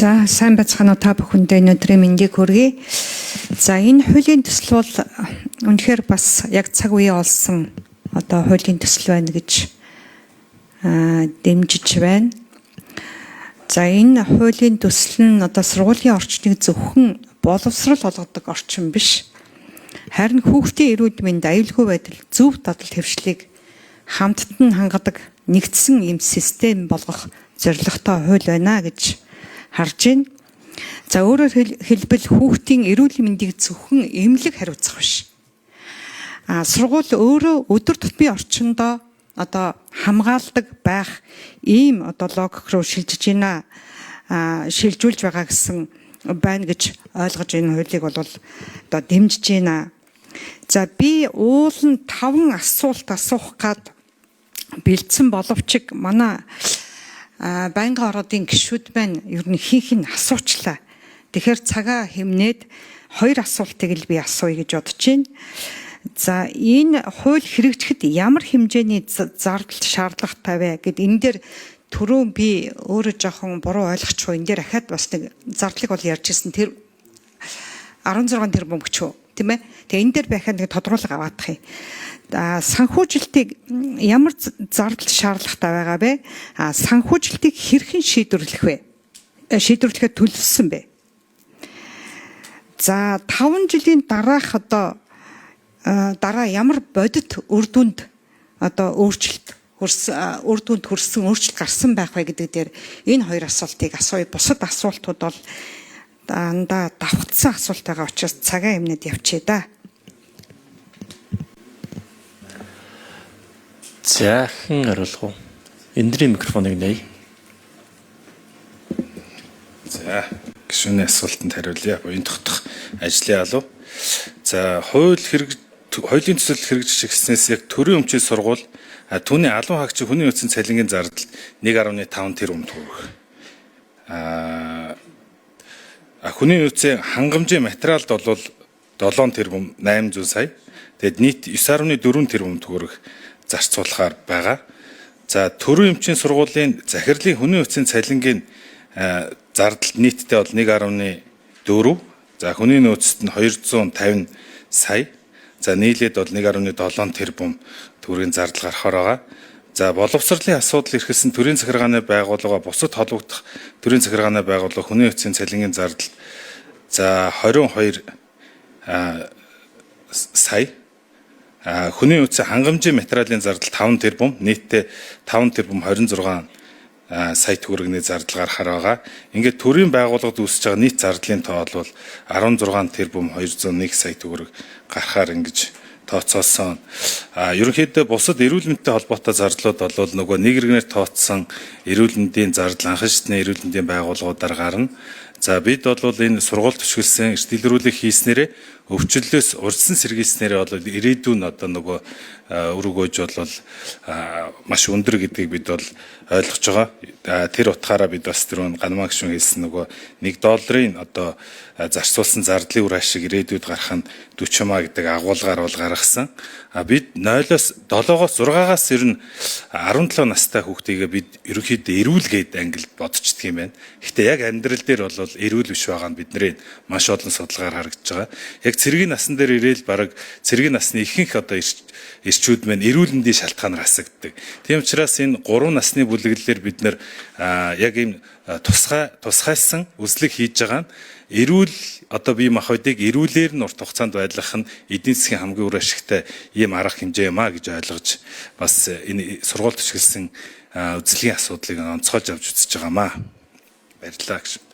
За сайн байцгаана уу та бүхэндээ өнөөдрийн мэндийг хүргэе. За энэ хуулийн төсөл бол үнэхээр бас яг цаг үе олсон хуулийн төсөл байна гэж дэмжиж байна. За энэ хуулийн төсөл нь сургуулийн орчныг зөвхөн боловсрол олгодог орчин биш. Харин хүүхдийн эрүүл мэнд, аюулгүй байдал, зөв дадал хэвшлийг хамттан хангадаг нэгдсэн юм систем болгох зорилготой хууль байна гэж харж байна. За өөрөөр хэлбэл хүүхдийн эрүүл мэндийг зөвхөн эмнэлэг хариуцах биш. Сургууль өөрөө өдөр тутмын орчиндөө хамгаалдаг байх ийм логик руу шилжиж байна, шилжүүлж байгаа гэсэн байна гэж ойлгож энэ хуулийг бол дэмжиж байна. За би уул нь 5 асуулт асуух гад бэлдсэн боловч манай байнгын ородын гишүүд байна. Ер нь хийх нь асуучлаа. Тэгэхээр цагаа хэмнээд 2 асуултыг л би асууя гэж бодож байна. За энэ хууль хэрэгжихэд ямар хэмжээний зардал шаардлагатай вэ гэд энэ дээр түрүү би өөрөө жоохон буруу ойлгочихгүй. Энэ дээр ахаад бас нэг зардлыг бол ярьж ирсэн. Тэр 16 тэрбум гэж үү, тийм ээ. Тэгээ энэ дээр би ахаад нэг тодруулга аваадах юм. Санхүүжилтийг ямар зардал шаардлагатай байгаа бэ? Санхүүжилтийг хэрхэн шийдвэрлэх вэ? Шийдвэрлэхэд төлөвлөсөн бэ? За 5 жилийн дараах дараа ямар бодит үр дүнд өөрчлөлт хүрсэн өөрчлөлт гарсан байх вэ гэдэг дээр энэ 2 асуултыг асууя. Бусад асуултууд бол дандаа давхцсан асуулт байгаа учраас цагаа хэмнээд явчихъя да. За хэн хариулах вэ? Эндрийн микрофоныг нэй. За гишүүний асуултанд хариулъя. Буян тогтох ажлын алуу. За хуулийн төсөл хэрэгжиж эхэлснээс яг төрийн өмчийн сургууль түүний алуун хаагчийн хүний нөөцийн цалингийн зардал 1.5 тэрбум төгрөг. Хүний нөөцийн хангамжийн материалд бол 7 тэрбум 800 сая. Тэгэд нийт 9.4 тэрбум төгрөг зарцуулахаар байгаа. За төрийн өмчийн сургуулийн захирлын хүний нөөцийн цалингийн зардал нийтдээ бол 1.4. За хүний нөөцөд нь 250 сая. За нийлээд бол 1.7 тэрбум төгрөгийн зардал гарахаар байгаа. За боловсролын асуудал эрхэлсэн төрийн захиргааны байгууллага бусад холбогдох төрийн захиргааны байгууллага хүний нөөцийн цалингийн зардал за 22 сая. Хүний нөөцийн хангамжийн материалын зардал 5 тэрбум, нийтдээ 5 тэрбум 26 сая төгрөгийн зардал гарахаар байгаа. Ингээд төрийн байгууллагад үүсэж байгаа нийт зардлын тоо бол 16 тэрбум 201 сая төгрөг гарахаар ингэж тооцоолсон. Ерөнхийдөө бусад эрүүл мэндтэй холбоотой зардлууд бол нөгөө нэг иргэнээр тооцсон эрүүл мэндийн зардал анхан шатны эрүүл мэндийн байгууллагуудаар гарна. За бид бол энэ сургууль төшгөлсөн эрсдэлрүүлэг хийснээрээ өвчлөлөөс урьдчилан сэргийлснээрээ бол ирээдүйн нөгөө үр өгөөж бол маш өндөр гэдгийг бид бол ойлгож байгаа. Тэр утгаараа бид бас түрүүн ганмаа гишүүн хэлсэн нөгөө $1 зарцуулсан зардлын үр ашиг ирээдүйд гарах нь 40 маа гэдэг агуулгаар бол гаргасан. Бид 0-оос 7-оос 6-аас ер нь 17 настай хүүхдийгээ бид ерөнхийдөө эрүүл гээд ангилд бодчихдөг юм байна. Гэхдээ яг амьдрал дээр бол эрүүл биш байгаа нь бидний маш олон судалгаар харагдаж байгаа. Яг цэргийн насан дээр ирээл бараг цэргийн насны ихэнх ирчүүд маань эрүүл мэндийн шалтгаанаар хасагддаг. Тийм учраас энэ 3 насны бүлэглэлээр бид нэр яг ийм тусгайсан үзлэг хийж байгаа нь эрүүл бие махбодыг эрүүлээр нь урт хугацаанд байлгах нь эдийн засгийн хамгийн үр ашигтай ийм арга хэмжээ юм а гэж ойлгож бас энэ сургууль төшгөлсөн үзлэгийн асуудлыг онцгойж авч үзэж байгаамаа. Баярлалаа.